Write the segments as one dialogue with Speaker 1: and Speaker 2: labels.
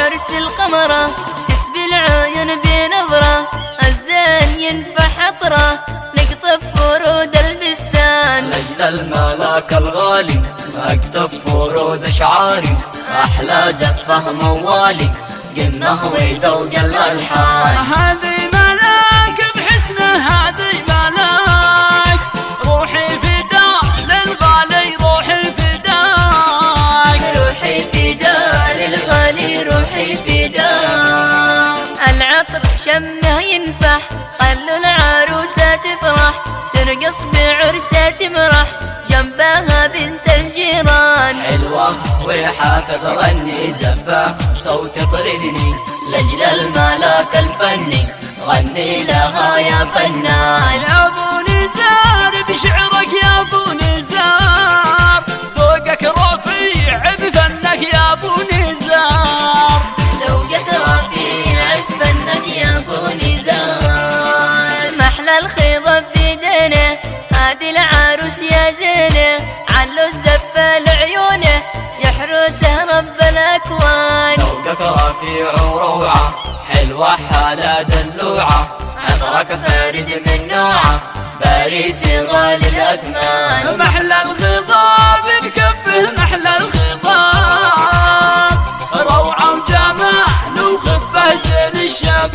Speaker 1: عرس القمرة تسبي العيون بنظرة، الزين ينفح عطره نقطف ورود البستان.
Speaker 2: لجل الملاك الغالي اكتب ورود اشعاري، احلى زفه موالي قلنا وذوق الالحان.
Speaker 3: هذه ملاك بحسنه هذه ملاك، روحي فداء للغالي روحي فداك،
Speaker 1: روحي فداء للغالي روحي فداء. العطر شمه ينفح خلوا العروسة تفرح، ترقص بعرسة تمرح جنبها بنت الجيران.
Speaker 2: حلوة وحافظ غني زفة صوت طردني، لجل الملاك الفني غني لها يا فنان.
Speaker 3: يا ابو نزار بشعرك يا ابو نزار، ذوقك رفيع بفنك يا ابو نزار،
Speaker 1: ذوقك رفيع بفنك يا ابو نزار. محلى الخضب بيدنا هادي العروس يا زينه، علو الزفه لعيونه يحرسه رب الاكوان.
Speaker 2: ذوقك رفيع وروعه حلوة حالة دلوعة، عطرك فرد من نوعه باريسي غالي الأثمان.
Speaker 3: محلى الخضاب بكفه محلى الخضاب، روعة وجمال وخفه زين الشباب،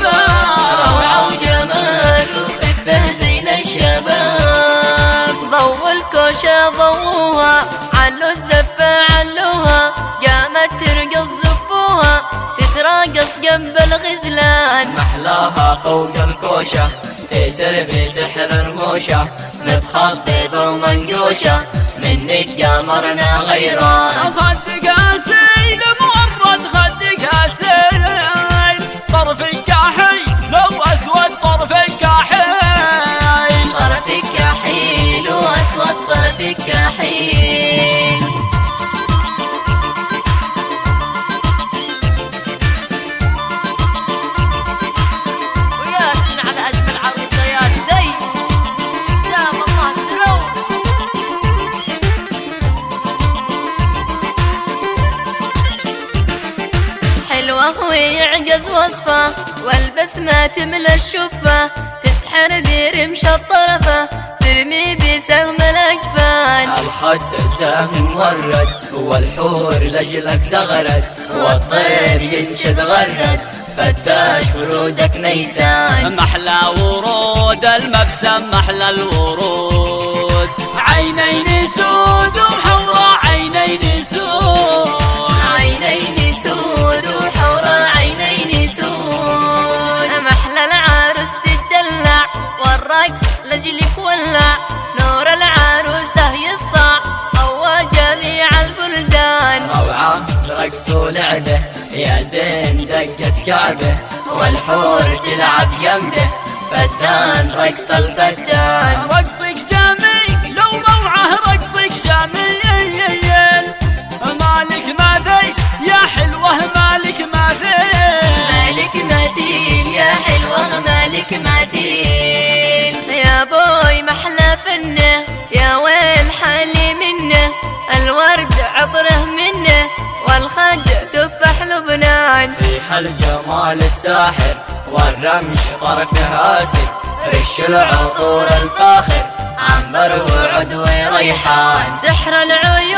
Speaker 1: روعة وجمال وخفه زين الشباب. ضووا الكوشة ضووها علوا الزفة علوها، قامت ترقص زفوها تتراقص جنب الغزلان.
Speaker 2: محلاها فوق الكوشة تسر بسحر رموشة، متخطبة ومنقوشة منك قمرنا غيران.
Speaker 3: خدك هسيل مورد خدك هسيل، طرفك كحيل لو اسود طرفك كحيل،
Speaker 1: طرفك كحيل واسود طرفك كحيل. وياسين على اجمل عروسه يا زين دام الله السرو. حلوة ويعجز وصفه والبسمة تملى الشفة، تسحر برمش الطرفة ترمي بسهم الاجفان.
Speaker 2: الخد سهم ورد والحور لجلك زغرد، والطير ينشد غرد فتاش ورودك نيسان.
Speaker 3: محلى ورود المبسم محلى الورود، عينين سود وحورة عينين سود،
Speaker 1: عينين سود وحورة عينين سود. محلى العروس تدلع والرقص لجلك ولع، نور العروسة يسطع هو جميع البلدان.
Speaker 2: روعة رقص ولعبه يا زين دقة كعبه، والحور تلعب جنبه فتان رقص الفتان.
Speaker 3: رقصك جميل لو روعة رقصك جميل، مالك مثيل يا حلوة مالك مثيل،
Speaker 1: مالك مثيل يا حلوة مالك مثيل. يا بوي محلى فنه يا ويل حالي منه، الورد عطره منه والخد تفاح لبنان.
Speaker 2: فيها الجمال الساحر والرمش طرفه آسر، رش العطور الفاخر عنبر وعود وريحان.
Speaker 1: سحر العيون